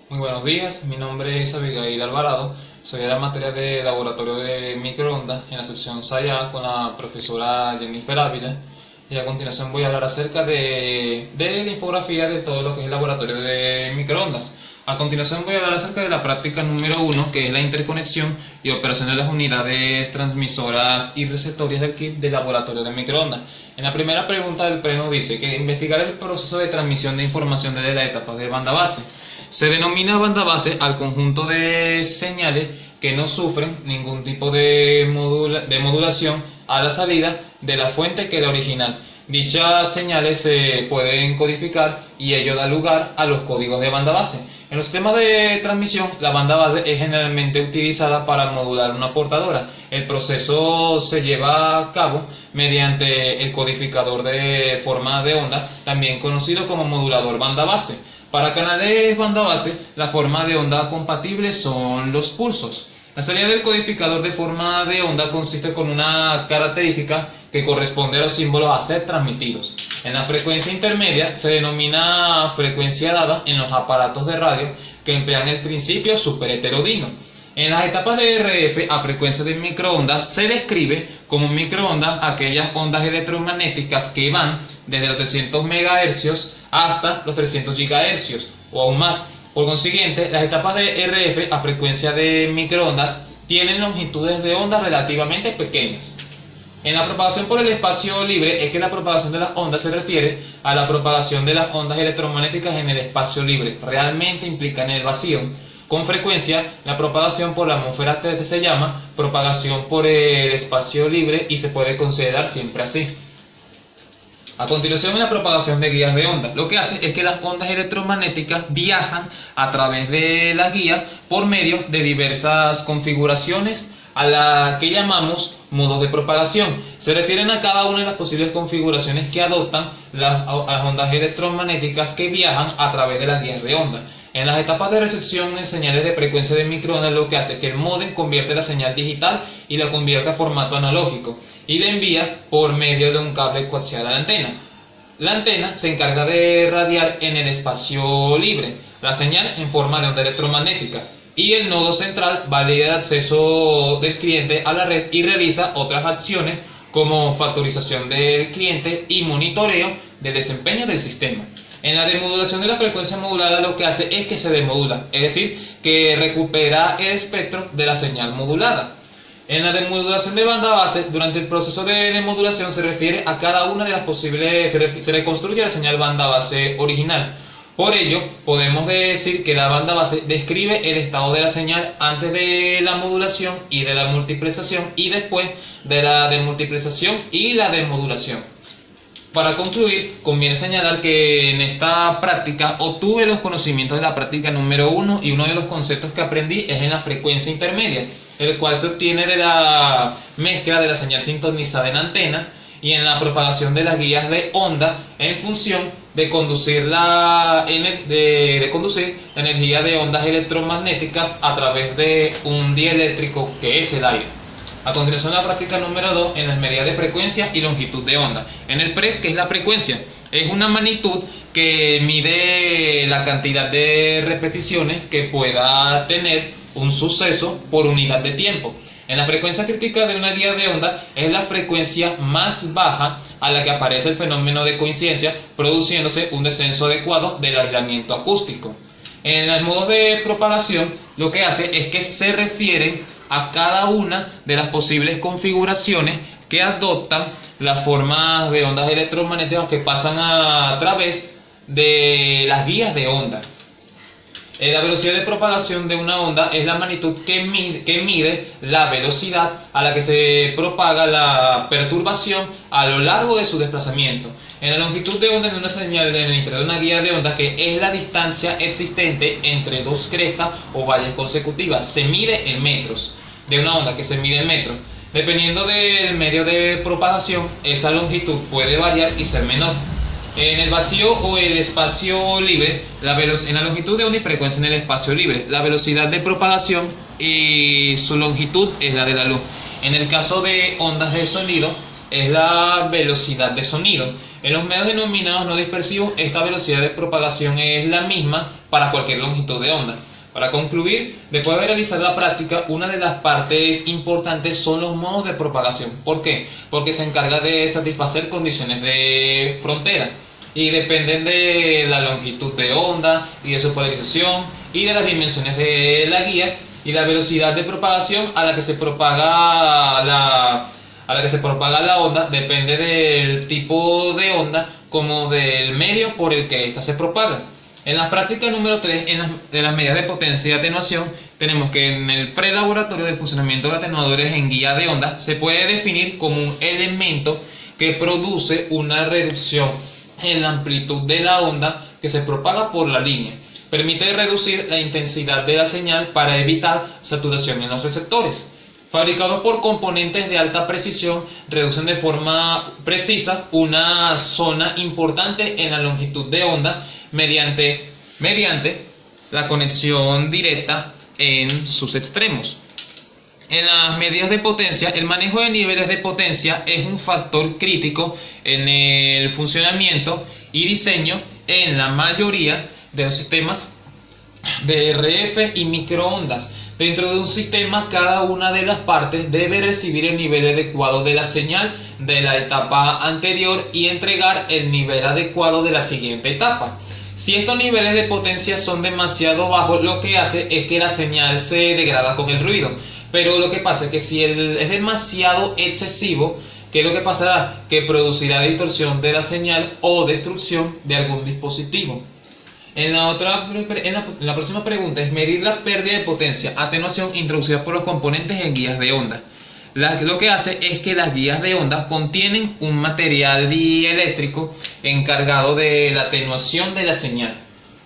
Muy buenos días, mi nombre es Abigail Alvarado, soy de la materia de laboratorio de microondas en la sección SAIA con la profesora Jennifer Ávila, y a continuación voy a hablar acerca de la infografía de todo lo que es el laboratorio de microondas. A continuación voy a hablar acerca de la práctica número 1, que es la interconexión y operación de las unidades transmisoras y receptorias del kit de laboratorio de microondas. En la primera pregunta del pleno dice que investigar el proceso de transmisión de información desde la etapa de banda base. Se denomina banda base al conjunto de señales que no sufren ningún tipo de modulación a la salida de la fuente que la original. Dichas señales se pueden codificar y ello da lugar a los códigos de banda base. En los sistemas de transmisión, la banda base es generalmente utilizada para modular una portadora. El proceso se lleva a cabo mediante el codificador de forma de onda, también conocido como modulador banda base. Para canales banda base, la forma de onda compatible son los pulsos. La salida del codificador de forma de onda consiste con una característica que corresponde a los símbolos a ser transmitidos. En la frecuencia intermedia se denomina frecuencia dada en los aparatos de radio que emplean el principio superheterodino. En las etapas de RF a frecuencia de microondas se describe como microondas aquellas ondas electromagnéticas que van desde los 300 MHz hasta los 300 GHz o aún más. Por consiguiente, las etapas de RF a frecuencia de microondas tienen longitudes de onda relativamente pequeñas. En la propagación por el espacio libre es que la propagación de las ondas se refiere a la propagación de las ondas electromagnéticas en el espacio libre, realmente implica en el vacío. Con frecuencia, la propagación por la atmósfera terrestre se llama propagación por el espacio libre y se puede considerar siempre así. A continuación, en la propagación de guías de onda, lo que hace es que las ondas electromagnéticas viajan a través de las guías por medio de diversas configuraciones a la que llamamos modos de propagación. Se refieren a cada una de las posibles configuraciones que adoptan las ondas electromagnéticas que viajan a través de las guías de onda. En las etapas de recepción en señales de frecuencia de microondas, lo que hace es que el módem convierte la señal digital y la convierte a formato analógico y la envía por medio de un cable coaxial a la antena. La antena se encarga de radiar en el espacio libre la señal en forma de onda electromagnética, y el nodo central valida el acceso del cliente a la red y realiza otras acciones como factorización del cliente y monitoreo del desempeño del sistema. En la demodulación de la frecuencia modulada, lo que hace es que se demodula, es decir, que recupera el espectro de la señal modulada. En la demodulación de banda base, durante el proceso de demodulación se refiere a cada una de las posibles, se reconstruye la señal banda base original. Por ello, podemos decir que la banda base describe el estado de la señal antes de la modulación y de la multiplexación y después de la demultiplexación y la demodulación. Para concluir, conviene señalar que en esta práctica obtuve los conocimientos de la práctica número 1 y uno de los conceptos que aprendí es en la frecuencia intermedia, el cual se obtiene de la mezcla de la señal sintonizada en antena y en la propagación de las guías de onda en función de conducir la energía de ondas electromagnéticas a través de un dieléctrico que es el aire. A continuación, la práctica número 2 en las medidas de frecuencia y longitud de onda. En el PRE, ¿qué es la frecuencia? Es una magnitud que mide la cantidad de repeticiones que pueda tener un suceso por unidad de tiempo. En la frecuencia crítica de una guía de onda es la frecuencia más baja a la que aparece el fenómeno de coincidencia, produciéndose un descenso adecuado del aislamiento acústico. En los modos de propagación, lo que hace es que se refieren a cada una de las posibles configuraciones que adoptan las formas de ondas electromagnéticas que pasan a través de las guías de onda. La velocidad de propagación de una onda es la magnitud que mide la velocidad a la que se propaga la perturbación a lo largo de su desplazamiento. En la longitud de onda de una señal en el interior de una guía de onda, que es la distancia existente entre dos crestas o valles consecutivas, se mide en metros. De una onda que se mide en metros. Dependiendo del medio de propagación, esa longitud puede variar y ser menor. En el vacío o el espacio libre, en la longitud de onda y frecuencia en el espacio libre, la velocidad de propagación y su longitud es la de la luz. En el caso de ondas de sonido, es la velocidad de sonido. En los medios denominados no dispersivos, esta velocidad de propagación es la misma para cualquier longitud de onda. Para concluir, después de realizar la práctica, una de las partes importantes son los modos de propagación. ¿Por qué? Porque se encarga de satisfacer condiciones de frontera y dependen de la longitud de onda y de su polarización y de las dimensiones de la guía y la velocidad de propagación a la que se propaga la onda depende del tipo de onda como del medio por el que ésta se propaga. En la práctica número 3, de las medidas de potencia y atenuación, tenemos que en el prelaboratorio de funcionamiento de atenuadores en guía de onda se puede definir como un elemento que produce una reducción en la amplitud de la onda que se propaga por la línea. Permite reducir la intensidad de la señal para evitar saturación en los receptores. Fabricados por componentes de alta precisión, reducen de forma precisa una zona importante en la longitud de onda mediante la conexión directa en sus extremos. En las medidas de potencia, el manejo de niveles de potencia es un factor crítico en el funcionamiento y diseño en la mayoría de los sistemas de RF y microondas. Dentro de un sistema, cada una de las partes debe recibir el nivel adecuado de la señal de la etapa anterior y entregar el nivel adecuado de la siguiente etapa. Si estos niveles de potencia son demasiado bajos, lo que hace es que la señal se degrada con el ruido. Pero lo que pasa es que si es demasiado excesivo, ¿qué es lo que pasará? Que producirá distorsión de la señal o destrucción de algún dispositivo. En la próxima pregunta es medir la pérdida de potencia, atenuación introducida por los componentes en guías de onda. Lo que hace es que las guías de onda contienen un material dieléctrico encargado de la atenuación de la señal.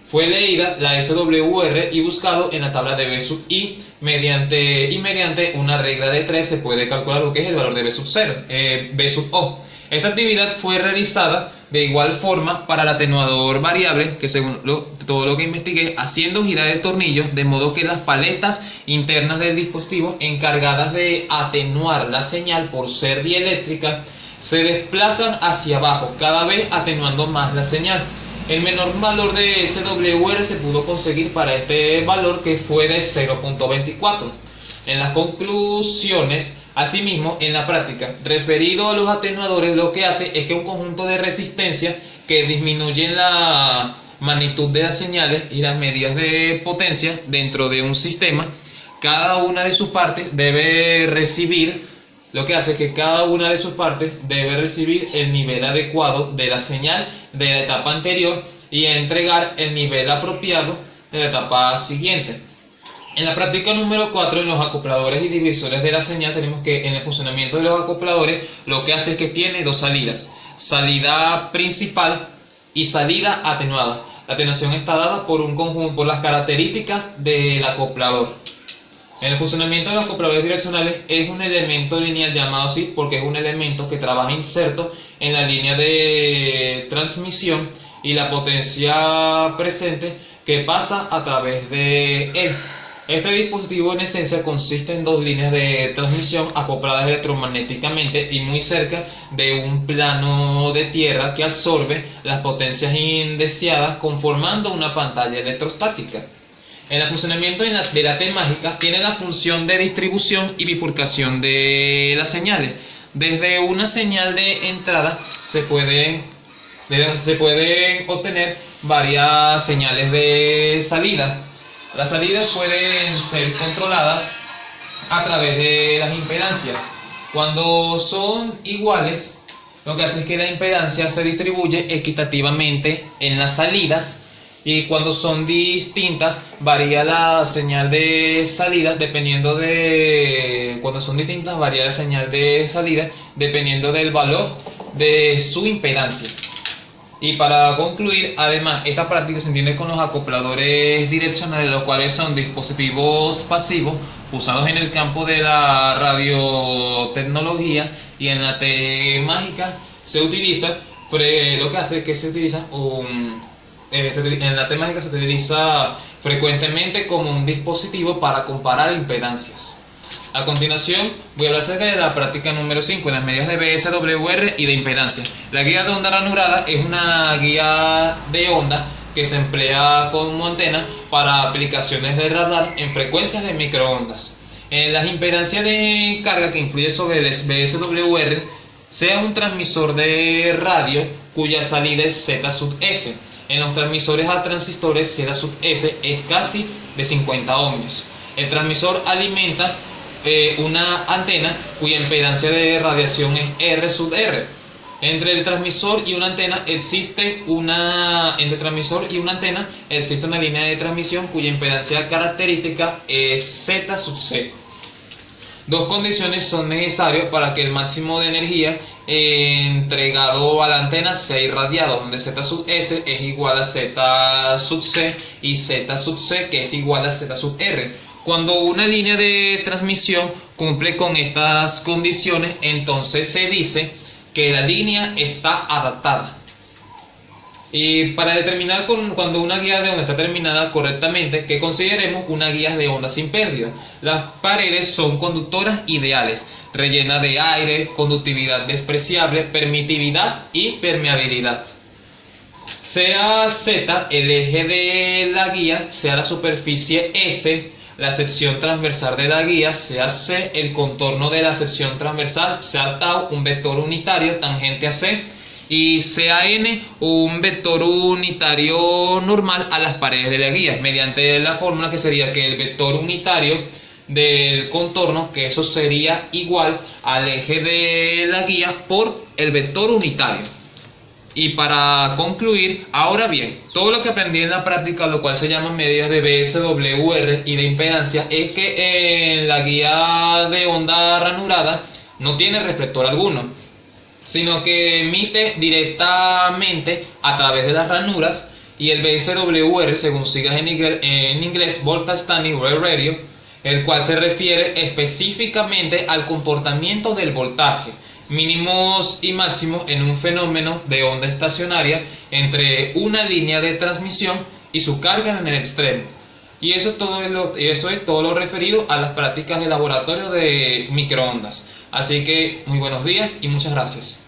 Fue leída la SWR y buscado en la tabla de B sub I mediante una regla de 3 se puede calcular lo que es el valor de B sub O. Esta actividad fue realizada de igual forma para el atenuador variable, que según todo lo que investigué, haciendo girar el tornillo de modo que las paletas internas del dispositivo encargadas de atenuar la señal por ser dieléctrica se desplazan hacia abajo, cada vez atenuando más la señal. El menor valor de SWR se pudo conseguir para este valor, que fue de 0.24. En las conclusiones, asimismo, en la práctica, referido a los atenuadores, lo que hace es que un conjunto de resistencia que disminuyen la magnitud de las señales y las medidas de potencia dentro de un sistema, cada una de sus partes debe recibir, lo que hace que cada una de sus partes debe recibir el nivel adecuado de la señal de la etapa anterior y entregar el nivel apropiado de la etapa siguiente. En la práctica número 4, en los acopladores y divisores de la señal, tenemos que en el funcionamiento de los acopladores lo que hace es que tiene dos salidas: salida principal y salida atenuada. La atenuación está dada por un conjunto, por las características del acoplador. En el funcionamiento de los acopladores direccionales es un elemento lineal llamado así porque es un elemento que trabaja inserto en la línea de transmisión y la potencia presente que pasa a través de él. Este dispositivo en esencia consiste en dos líneas de transmisión acopladas electromagnéticamente y muy cerca de un plano de tierra que absorbe las potencias indeseadas conformando una pantalla electrostática. En el funcionamiento de la T mágica tiene la función de distribución y bifurcación de las señales. Desde una señal de entrada se pueden obtener varias señales de salida. Las salidas pueden ser controladas a través de las impedancias. Cuando son iguales, lo que hace es que la impedancia se distribuye equitativamente en las salidas, y cuando son distintas varía la señal de salida dependiendo del valor de su impedancia. Y para concluir, además, esta práctica se entiende con los acopladores direccionales, los cuales son dispositivos pasivos usados en el campo de la radiotecnología, y en la T mágica se utiliza, lo que hace es que se utiliza en la T mágica se utiliza frecuentemente como un dispositivo para comparar impedancias. A continuación voy a hablar acerca de la práctica número 5 en las medidas de VSWR y de impedancia. La guía de onda ranurada es una guía de onda que se emplea como antena para aplicaciones de radar en frecuencias de microondas. Las impedancias de carga que influye sobre el VSWR sea un transmisor de radio cuya salida es Z sub S. En los transmisores a transistores Z sub S es casi de 50 ohmios. El transmisor alimenta una antena cuya impedancia de radiación es R sub R. Entre el transmisor y una antena existe una línea de transmisión cuya impedancia característica es Z sub C. Dos condiciones son necesarias para que el máximo de energía entregado a la antena sea irradiado, donde Z sub S es igual a Z sub C y Z sub C que es igual a Z sub R. Cuando una línea de transmisión cumple con estas condiciones, entonces se dice que la línea está adaptada. Y para determinar cuando una guía de onda está terminada correctamente, que consideremos una guía de onda sin pérdida. Las paredes son conductoras ideales, rellena de aire, conductividad despreciable, permitividad y permeabilidad. Sea Z el eje de la guía, sea la superficie S la sección transversal de la guía, sea C el contorno de la sección transversal, sea tau un vector unitario tangente a C, y sea n un vector unitario normal a las paredes de la guía, mediante la fórmula que sería que el vector unitario del contorno, que eso sería igual al eje de la guía por el vector unitario. Y para concluir, ahora bien, todo lo que aprendí en la práctica, lo cual se llaman medidas de VSWR y de impedancia, es que en la guía de onda ranurada no tiene reflector alguno, sino que emite directamente a través de las ranuras, y el VSWR, según siglas en inglés, Voltage Standing Wave Radio, el cual se refiere específicamente al comportamiento del voltaje, mínimos y máximos en un fenómeno de onda estacionaria entre una línea de transmisión y su carga en el extremo. Y eso es todo lo referido a las prácticas de laboratorio de microondas. Así que muy buenos días y muchas gracias.